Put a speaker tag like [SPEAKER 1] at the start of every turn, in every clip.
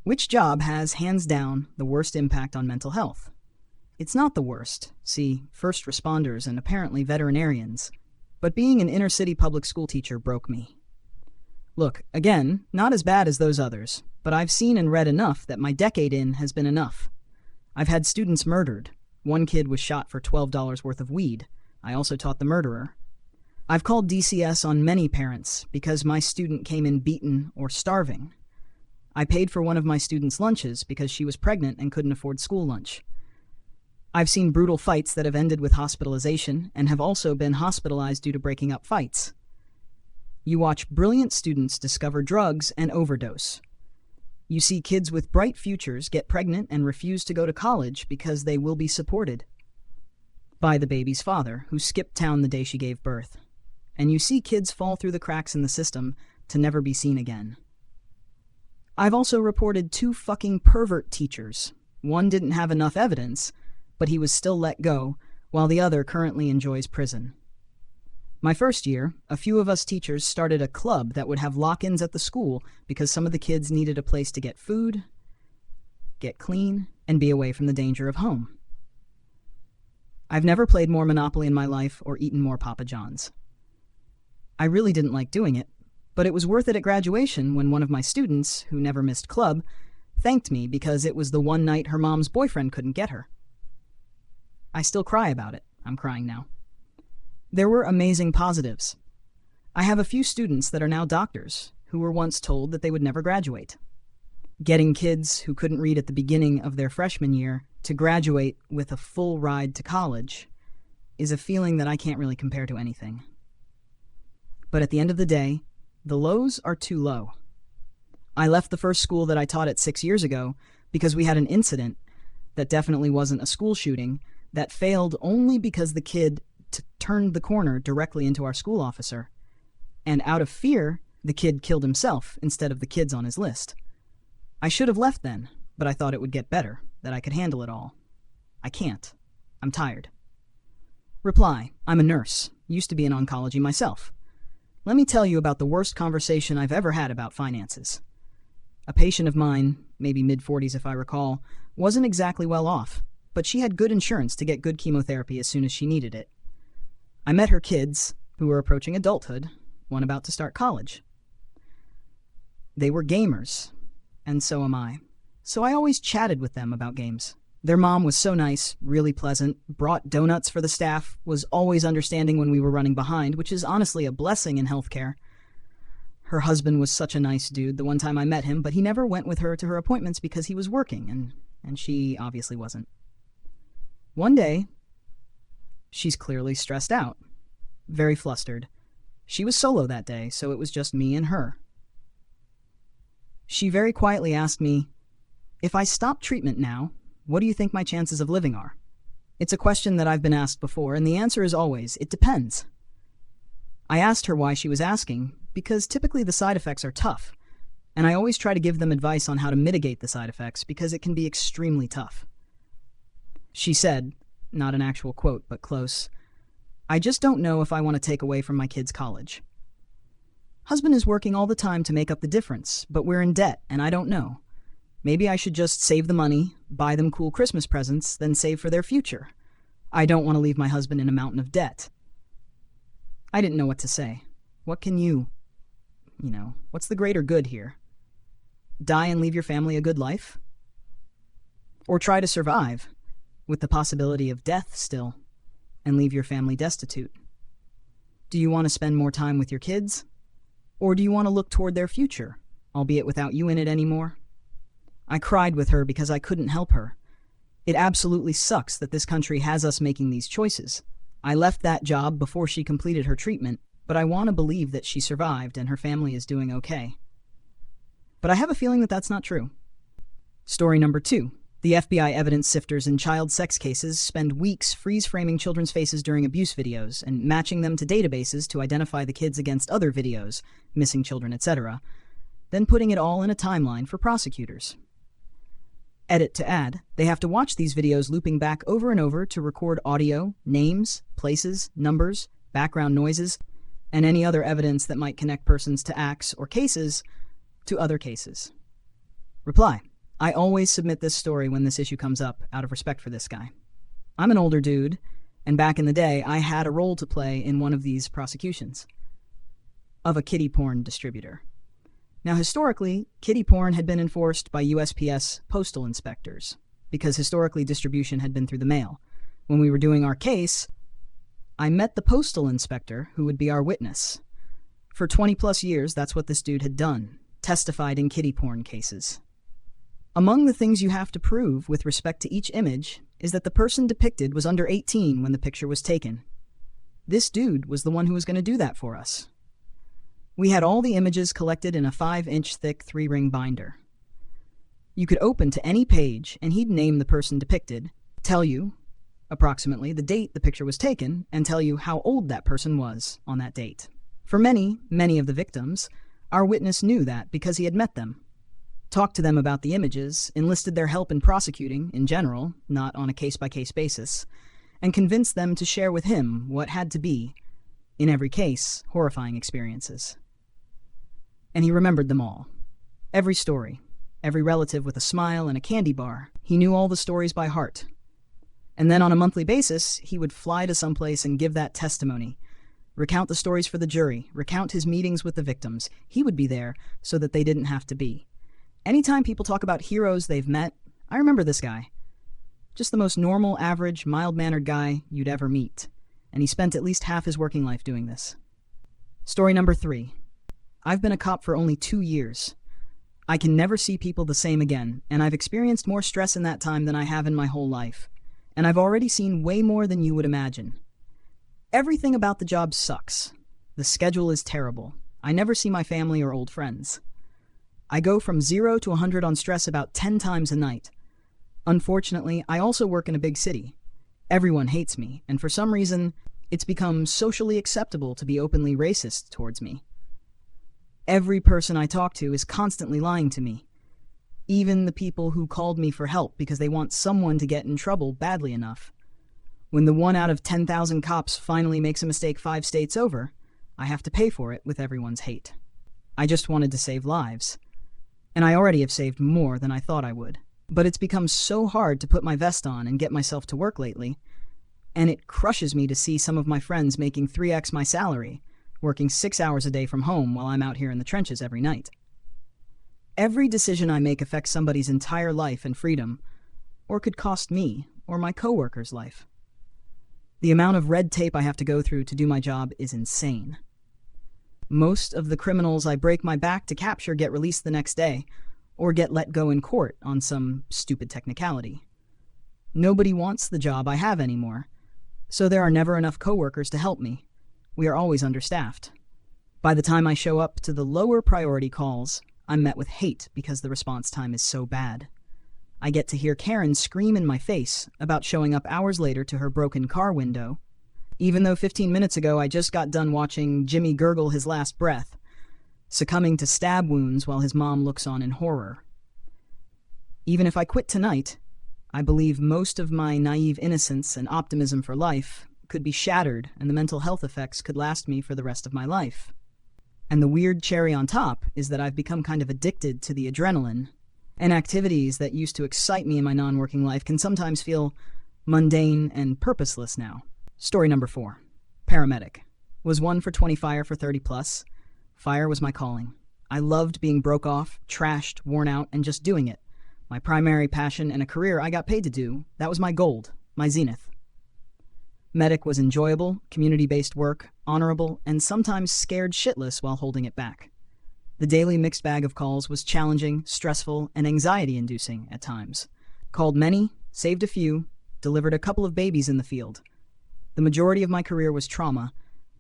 [SPEAKER 1] Which job has, hands down, the worst impact on mental health? It's not the worst, see, first responders and apparently veterinarians, but being an inner-city public school teacher broke me. Look, again, not as bad as those others, but I've seen and read enough that my decade in has been enough. I've had students murdered. One kid was shot for $12 worth of weed. I also taught the murderer. I've called DCS on many parents because my student came in beaten or starving. I paid for one of my students' lunches because she was pregnant and couldn't afford school lunch. I've seen brutal fights that have ended with hospitalization and have also been hospitalized due to breaking up fights. You watch brilliant students discover drugs and overdose. You see kids with bright futures get pregnant and refuse to go to college because they will be supported by the baby's father, who skipped town the day she gave birth. And you see kids fall through the cracks in the system to never be seen again. I've also reported 2 fucking pervert teachers. One didn't have enough evidence, but he was still let go, while the other currently enjoys prison. My first year, a few of us teachers started a club that would have lock-ins at the school because some of the kids needed a place to get food, get clean, and be away from the danger of home. I've never played more Monopoly in my life or eaten more Papa John's. I really didn't like doing it, but it was worth it at graduation when one of my students, who never missed club, thanked me because it was the one night her mom's boyfriend couldn't get her. I still cry about it. I'm crying now. There were amazing positives. I have a few students that are now doctors who were once told that they would never graduate. Getting kids who couldn't read at the beginning of their freshman year to graduate with a full ride to college is a feeling that I can't really compare to anything. But at the end of the day, the lows are too low. I left the first school that I taught at 6 years ago because we had an incident that definitely wasn't a school shooting that failed only because the kid turned the corner directly into our school officer. And out of fear, the kid killed himself instead of the kids on his list. I should have left then, but I thought it would get better, that I could handle it all. I can't. I'm tired. Reply: I'm a nurse. Used to be in oncology myself. Let me tell you about the worst conversation I've ever had about finances. A patient of mine, maybe mid-40s if I recall, wasn't exactly well off, but she had good insurance to get good chemotherapy as soon as she needed it. I met her kids, who were approaching adulthood, one about to start college. They were gamers, and so am I. So I always chatted with them about games. Their mom was so nice, really pleasant, brought donuts for the staff, was always understanding when we were running behind, which is honestly a blessing in healthcare. Her husband was such a nice dude the one time I met him, but he never went with her to her appointments because he was working, and she obviously wasn't. One day, she's clearly stressed out, very flustered. She was solo that day, so it was just me and her. She very quietly asked me, "If I stop treatment now, what do you think my chances of living are?" It's a question that I've been asked before, and the answer is always, it depends. I asked her why she was asking, because typically the side effects are tough, and I always try to give them advice on how to mitigate the side effects because it can be extremely tough. She said, not an actual quote, but close, "I just don't know if I want to take away from my kids' college. Husband is working all the time to make up the difference, but we're in debt, and I don't know. Maybe I should just save the money, buy them cool Christmas presents, then save for their future. I don't want to leave my husband in a mountain of debt." I didn't know what to say. What can what's the greater good here? Die and leave your family a good life? Or try to survive, with the possibility of death still, and leave your family destitute? Do you want to spend more time with your kids? Or do you want to look toward their future, albeit without you in it anymore? I cried with her because I couldn't help her. It absolutely sucks that this country has us making these choices. I left that job before she completed her treatment, but I want to believe that she survived and her family is doing okay. But I have a feeling that that's not true. Story number 2. The FBI evidence sifters in child sex cases spend weeks freeze-framing children's faces during abuse videos and matching them to databases to identify the kids against other videos, missing children, etc., then putting it all in a timeline for prosecutors. Edit to add, they have to watch these videos looping back over and over to record audio, names, places, numbers, background noises, and any other evidence that might connect persons to acts or cases to other cases. Reply: I always submit this story when this issue comes up, out of respect for this guy. I'm an older dude, and back in the day, I had a role to play in one of these prosecutions of a kiddie porn distributor. Now, historically, kiddie porn had been enforced by USPS postal inspectors, because historically distribution had been through the mail. When we were doing our case, I met the postal inspector who would be our witness. For 20 plus years, that's what this dude had done, testified in kiddie porn cases. Among the things you have to prove with respect to each image is that the person depicted was under 18 when the picture was taken. This dude was the one who was going to do that for us. We had all the images collected in a 5-inch thick 3-ring binder. You could open to any page and he'd name the person depicted, tell you approximately the date the picture was taken, and tell you how old that person was on that date. For many of the victims, our witness knew that because he had met them, talked to them about the images, enlisted their help in prosecuting, in general, not on a case-by-case basis, and convinced them to share with him what had to be, in every case, horrifying experiences. And he remembered them all. Every story, every relative with a smile and a candy bar. He knew all the stories by heart. And then on a monthly basis, he would fly to someplace and give that testimony, recount the stories for the jury, recount his meetings with the victims. He would be there so that they didn't have to be. Anytime people talk about heroes they've met, I remember this guy. Just the most normal, average, mild-mannered guy you'd ever meet. And he spent at least half his working life doing this. Story number 3. I've been a cop for only 2 years. I can never see people the same again, and I've experienced more stress in that time than I have in my whole life. And I've already seen way more than you would imagine. Everything about the job sucks. The schedule is terrible. I never see my family or old friends. I go from 0 to 100 on stress about 10 times a night. Unfortunately, I also work in a big city. Everyone hates me, and for some reason, it's become socially acceptable to be openly racist towards me. Every person I talk to is constantly lying to me. Even the people who called me for help because they want someone to get in trouble badly enough. When the 1 out of 10,000 cops finally makes a mistake 5 states over, I have to pay for it with everyone's hate. I just wanted to save lives. And I already have saved more than I thought I would. But it's become so hard to put my vest on and get myself to work lately, and it crushes me to see some of my friends making 3x my salary, working 6 hours a day from home while I'm out here in the trenches every night. Every decision I make affects somebody's entire life and freedom, or could cost me or my coworker's life. The amount of red tape I have to go through to do my job is insane. Most of the criminals I break my back to capture get released the next day, or get let go in court on some stupid technicality. Nobody wants the job I have anymore, so there are never enough coworkers to help me. We are always understaffed. By the time I show up to the lower priority calls, I'm met with hate because the response time is so bad. I get to hear Karen scream in my face about showing up hours later to her broken car window, even though 15 minutes ago I just got done watching Jimmy gurgle his last breath, succumbing to stab wounds while his mom looks on in horror. Even if I quit tonight, I believe most of my naive innocence and optimism for life could be shattered, and the mental health effects could last me for the rest of my life. And the weird cherry on top is that I've become kind of addicted to the adrenaline, and activities that used to excite me in my non-working life can sometimes feel mundane and purposeless now. Story number 4. Paramedic. Was 1 for 20 fire for 30 plus. Fire was my calling. I loved being broke off, trashed, worn out, and just doing it. My primary passion and a career I got paid to do. That was my gold, my zenith. Medic was enjoyable, community-based work, honorable, and sometimes scared shitless while holding it back. The daily mixed bag of calls was challenging, stressful, and anxiety-inducing at times. Called many, saved a few, delivered a couple of babies in the field. The majority of my career was trauma,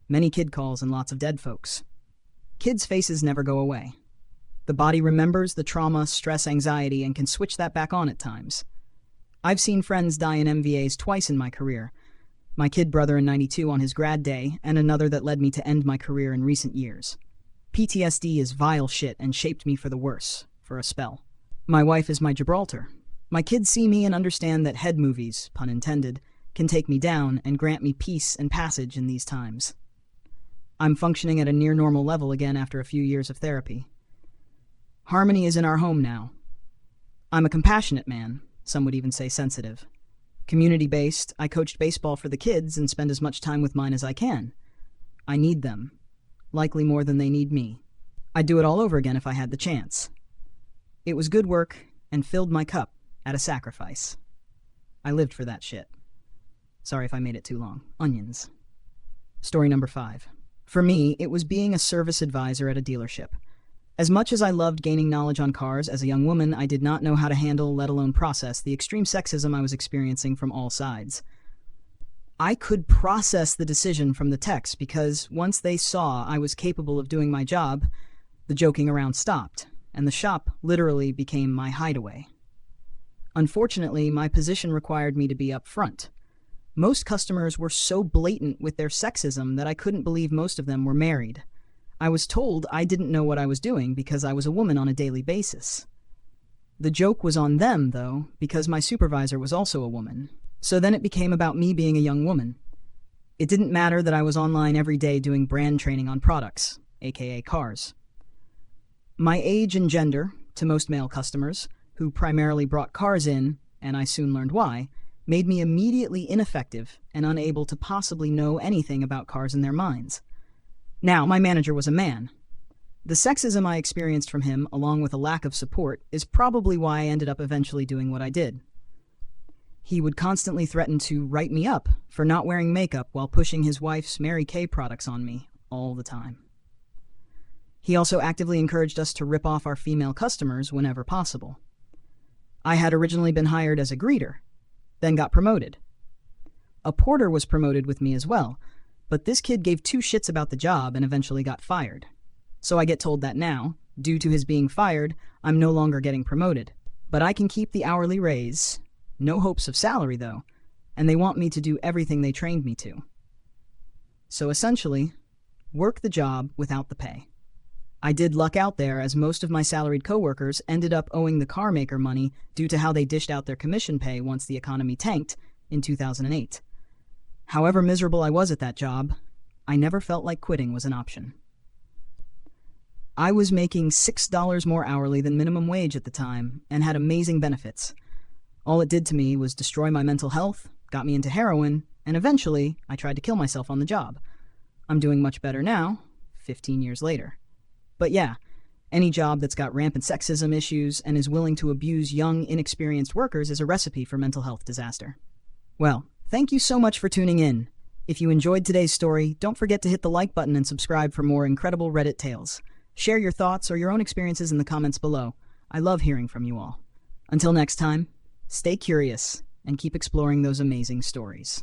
[SPEAKER 1] many kid calls, and lots of dead folks. Kids' faces never go away. The body remembers the trauma, stress, anxiety, and can switch that back on at times. I've seen friends die in MVAs twice in my career. My kid brother in '92 on his grad day, and another that led me to end my career in recent years. PTSD is vile shit and shaped me for the worse, for a spell. My wife is my Gibraltar. My kids see me and understand that head movies, pun intended, can take me down and grant me peace and passage in these times. I'm functioning at a near normal level again after a few years of therapy. Harmony is in our home now. I'm a compassionate man, some would even say sensitive. Community-based, I coached baseball for the kids and spend as much time with mine as I can. I need them, likely more than they need me. I'd do it all over again if I had the chance. It was good work and filled my cup at a sacrifice. I lived for that shit. Sorry if I made it too long. Onions. Story number 5. For me, it was being a service advisor at a dealership. As much as I loved gaining knowledge on cars as a young woman, I did not know how to handle, let alone process, the extreme sexism I was experiencing from all sides. I could process the decision from the techs because once they saw I was capable of doing my job, the joking around stopped, and the shop literally became my hideaway. Unfortunately, my position required me to be up front. Most customers were so blatant with their sexism that I couldn't believe most of them were married. I was told I didn't know what I was doing because I was a woman on a daily basis. The joke was on them, though, because my supervisor was also a woman. So then it became about me being a young woman. It didn't matter that I was online every day doing brand training on products, aka cars. My age and gender, to most male customers, who primarily brought cars in, and I soon learned why, made me immediately ineffective and unable to possibly know anything about cars in their minds. Now, my manager was a man. The sexism I experienced from him, along with a lack of support, is probably why I ended up eventually doing what I did. He would constantly threaten to write me up for not wearing makeup while pushing his wife's Mary Kay products on me all the time. He also actively encouraged us to rip off our female customers whenever possible. I had originally been hired as a greeter, then got promoted. A porter was promoted with me as well, but this kid gave 2 shits about the job and eventually got fired. So I get told that now, due to his being fired, I'm no longer getting promoted. But I can keep the hourly raise, no hopes of salary though, and they want me to do everything they trained me to. So essentially, work the job without the pay. I did luck out there as most of my salaried coworkers ended up owing the car maker money due to how they dished out their commission pay once the economy tanked in 2008. However miserable I was at that job, I never felt like quitting was an option. I was making $6 more hourly than minimum wage at the time and had amazing benefits. All it did to me was destroy my mental health, got me into heroin, and eventually I tried to kill myself on the job. I'm doing much better now, 15 years later. But yeah, any job that's got rampant sexism issues and is willing to abuse young, inexperienced workers is a recipe for mental health disaster. Well, thank you so much for tuning in. If you enjoyed today's story, don't forget to hit the like button and subscribe for more incredible Reddit tales. Share your thoughts or your own experiences in the comments below. I love hearing from you all. Until next time, stay curious and keep exploring those amazing stories.